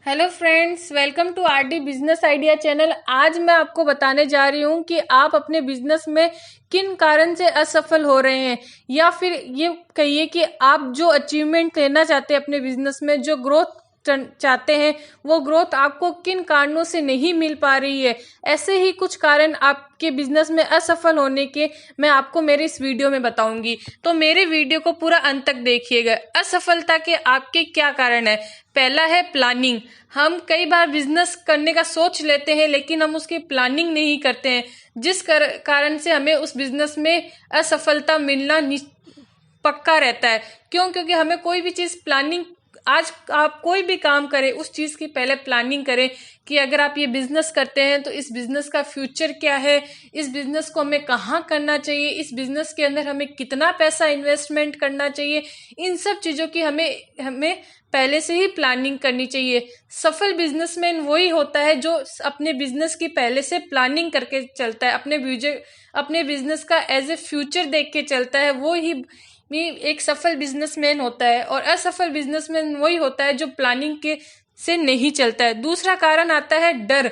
Hello friends, welcome to RD business idea channel. आज मैं आपको बताने जा रही हूँ कि आप अपने बिजनेस में किन कारण से असफल हो रहे हैं, या फिर ये कहिए कि आप जो अचीवमेंट लेना चाहते हैं अपने बिजनेस में, जो ग्रोथ चाहते हैं, वो ग्रोथ आपको किन कारणों से नहीं मिल पा रही है। ऐसे ही कुछ कारण आपके बिजनेस में असफल होने के मैं आपको मेरे इस वीडियो में बताऊंगी, तो मेरे वीडियो को पूरा अंत तक देखिएगा। असफलता के आपके क्या कारण है? पहला है प्लानिंग। हम कई बार बिजनेस करने का सोच लेते हैं, लेकिन हम उसकी प्लानिंग नहीं करते हैं, जिस कारण से हमें उस बिजनेस में असफलता मिलना पक्का रहता है। क्यों? क्योंकि हमें कोई भी चीज प्लानिंग, आज आप कोई भी काम करें उस चीज की पहले प्लानिंग करें कि अगर आप ये बिजनेस करते हैं तो इस बिजनेस का फ्यूचर क्या है, इस बिजनेस को हमें कहाँ करना चाहिए, इस बिजनेस के अंदर हमें कितना पैसा इन्वेस्टमेंट करना चाहिए। इन सब चीजों की हमें हमें पहले से ही प्लानिंग करनी चाहिए। सफल बिजनेसमैन वही होता है जो अपने बिजनेस की पहले से प्लानिंग करके चलता है, अपने बिजनेस का एज ए फ्यूचर देख के चलता है। वो ही एक सफल बिजनेसमैन होता है। और असफल बिजनेसमैन वही होता है जो प्लानिंग के से नहीं चलता है। दूसरा कारण आता है डर।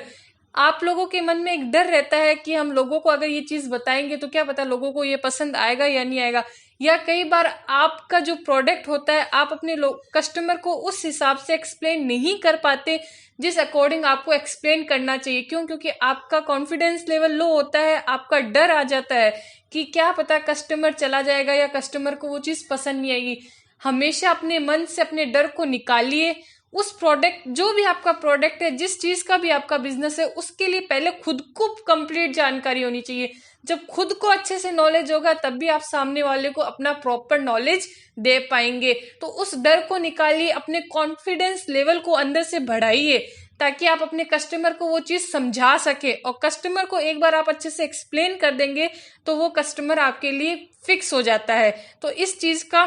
आप लोगों के मन में एक डर रहता है कि हम लोगों को अगर ये चीज बताएंगे तो क्या पता लोगों को ये पसंद आएगा या नहीं आएगा। या कई बार आपका जो प्रोडक्ट होता है आप अपने कस्टमर को उस हिसाब से एक्सप्लेन नहीं कर पाते जिस अकॉर्डिंग आपको एक्सप्लेन करना चाहिए। क्यों? क्योंकि आपका कॉन्फिडेंस लेवल लो होता है, आपका डर आ जाता है कि क्या पता कस्टमर चला जाएगा या कस्टमर को वो चीज पसंद नहीं आएगी। हमेशा अपने मन से अपने डर को निकालिए। उस प्रोडक्ट, जो भी आपका प्रोडक्ट है, जिस चीज का भी आपका बिजनेस है, उसके लिए पहले खुद को कंप्लीट जानकारी होनी चाहिए। जब खुद को अच्छे से नॉलेज होगा तब भी आप सामने वाले को अपना प्रॉपर नॉलेज दे पाएंगे। तो उस डर को निकालिए, अपने कॉन्फिडेंस लेवल को अंदर से बढ़ाइए ताकि आप अपने कस्टमर को वो चीज समझा सके। और कस्टमर को एक बार आप अच्छे से एक्सप्लेन कर देंगे तो वो कस्टमर आपके लिए फिक्स हो जाता है। तो इस चीज का,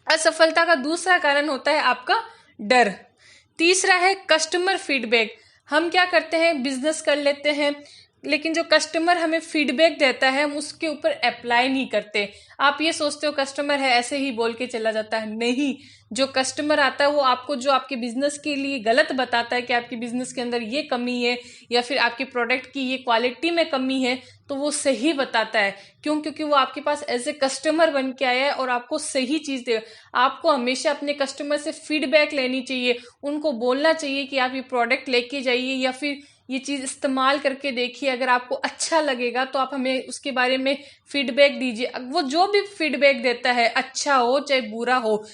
असफलता का दूसरा कारण होता है आपका डर। तीसरा है कस्टमर फीडबैक। हम क्या करते हैं, बिजनेस कर लेते हैं, लेकिन जो कस्टमर हमें फीडबैक देता है हम उसके ऊपर अप्लाई नहीं करते। आप ये सोचते हो कस्टमर है ऐसे ही बोल के चला जाता है। नहीं, जो कस्टमर आता है वो आपको जो आपके बिजनेस के लिए गलत बताता है कि आपके बिजनेस के अंदर ये कमी है या फिर आपके प्रोडक्ट की ये क्वालिटी में कमी है, तो वो सही बताता है। क्यों? क्योंकि वो आपके पास एज ए कस्टमर बन के आया है और आपको सही चीज दे। आपको हमेशा अपने कस्टमर से फीडबैक लेनी चाहिए, उनको बोलना चाहिए कि आप ये प्रोडक्ट लेके जाइए या फिर ये चीज इस्तेमाल करके देखिए, अगर आपको अच्छा लगेगा तो आप हमें उसके बारे में फीडबैक दीजिए। वो जो भी फीडबैक देता है, अच्छा हो चाहे बुरा हो,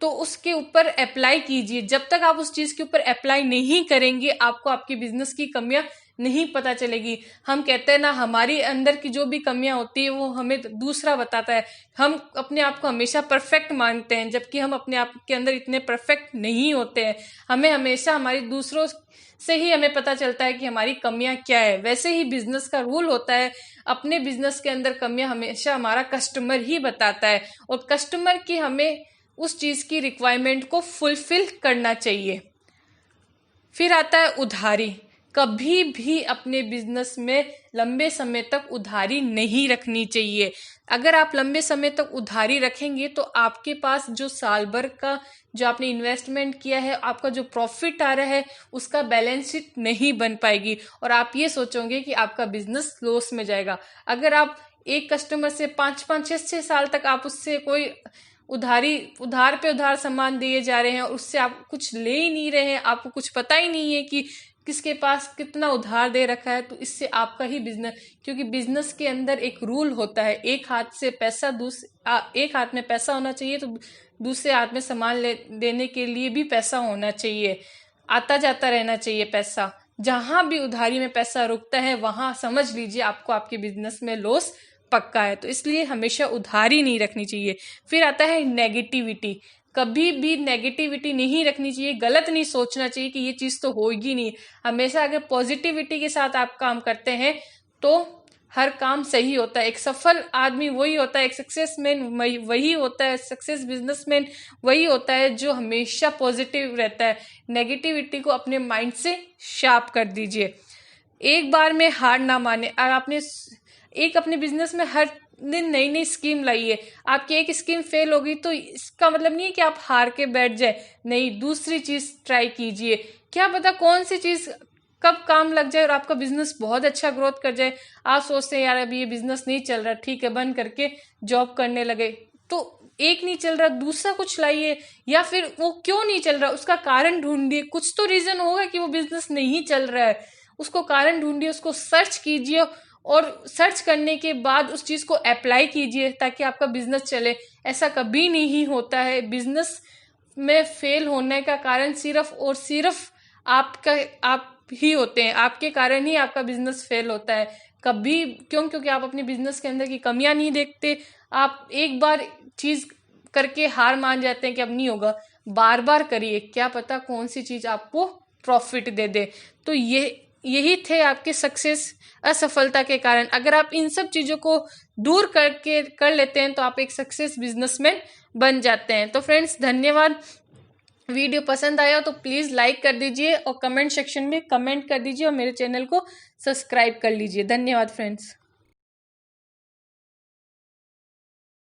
तो उसके ऊपर अप्लाई कीजिए। जब तक आप उस चीज के ऊपर अप्लाई नहीं करेंगे आपको आपकी बिजनेस की कमियां नहीं पता चलेगी। हम कहते हैं ना, हमारी अंदर की जो भी कमियां होती है वो हमें दूसरा बताता है। हम अपने आप को हमेशा परफेक्ट मानते हैं, जबकि हम अपने आप के अंदर इतने परफेक्ट नहीं होते हैं। हमें हमेशा हमारी दूसरों से ही हमें पता चलता है कि हमारी कमियां क्या है। वैसे ही बिजनेस का रूल होता है, अपने बिजनेस के अंदर कमियां हमेशा हमारा कस्टमर ही बताता है और कस्टमर की हमें उस चीज की रिक्वायरमेंट को फुलफिल करना चाहिए। फिर आता है उधारी। कभी भी अपने बिजनेस में लंबे समय तक उधारी नहीं रखनी चाहिए। अगर आप लंबे समय तक उधारी रखेंगे तो आपके पास जो साल भर का जो आपने इन्वेस्टमेंट किया है, आपका जो प्रॉफिट आ रहा है, उसका बैलेंस शीट नहीं बन पाएगी और आप ये सोचोगे कि आपका बिजनेस लॉस में जाएगा। अगर आप एक कस्टमर से 5-5, 6-6 साल तक आप उससे कोई उधार पे उधार सामान दिए जा रहे हैं और उससे आप कुछ ले ही नहीं रहे हैं, आपको कुछ पता ही नहीं है कि किसके पास कितना उधार दे रखा है, तो इससे आपका ही बिजनेस, क्योंकि बिजनेस के अंदर एक रूल होता है, एक हाथ से पैसा एक हाथ में पैसा होना चाहिए तो दूसरे हाथ में सामान देने के लिए भी पैसा होना चाहिए। आता जाता रहना चाहिए पैसा। जहां भी उधारी में पैसा रुकता है वहां समझ लीजिए आपको आपके बिजनेस में लॉस पक्का है। तो इसलिए हमेशा उधारी नहीं रखनी चाहिए। फिर आता है नेगेटिविटी। कभी भी नेगेटिविटी नहीं रखनी चाहिए, गलत नहीं सोचना चाहिए कि ये चीज तो होगी नहीं। हमेशा अगर पॉजिटिविटी के साथ आप काम करते हैं तो हर काम सही होता है। एक सफल आदमी वही होता है, एक सक्सेसमैन वही होता है, सक्सेस बिजनेसमैन वही होता है जो हमेशा पॉजिटिव रहता है। नेगेटिविटी को अपने माइंड से शार्प कर दीजिए। एक बार में हार ना माने। अगर आपने एक अपने बिजनेस में हर नई नई स्कीम लाइए। आपकी एक स्कीम फेल होगी तो इसका मतलब नहीं है कि आप हार के बैठ जाए, नहीं, दूसरी चीज ट्राई कीजिए। क्या पता कौन सी चीज कब काम लग जाए और आपका बिजनेस बहुत अच्छा ग्रोथ कर जाए। आप सोचते हैं यार अभी ये बिजनेस नहीं चल रहा, ठीक है, बंद करके जॉब करने लगे, तो एक नहीं चल रहा दूसरा कुछ लाइए, या फिर वो क्यों नहीं चल रहा उसका कारण ढूंढिए। कुछ तो रीजन होगा कि वो बिजनेस नहीं चल रहा है, उसको कारण ढूंढिए, उसको सर्च कीजिए और सर्च करने के बाद उस चीज को अप्लाई कीजिए ताकि आपका बिजनेस चले। ऐसा कभी नहीं होता है, बिजनेस में फेल होने का कारण सिर्फ और सिर्फ आप ही होते हैं, आपके कारण ही आपका बिजनेस फेल होता है। कभी क्योंकि आप अपने बिजनेस के अंदर की कमियां नहीं देखते। आप एक बार चीज करके हार मान जाते हैं कि अब नहीं होगा, बार बार करिए, क्या पता कौन सी चीज आपको प्रॉफिट दे दे। तो यही थे आपके सक्सेस असफलता के कारण। अगर आप इन सब चीजों को दूर करके कर लेते हैं तो आप एक सक्सेस बिजनेसमैन बन जाते हैं। तो फ्रेंड्स, धन्यवाद। वीडियो पसंद आया तो प्लीज़ लाइक कर दीजिए और कमेंट सेक्शन में कमेंट कर दीजिए और मेरे चैनल को सब्सक्राइब कर लीजिए। धन्यवाद फ्रेंड्स।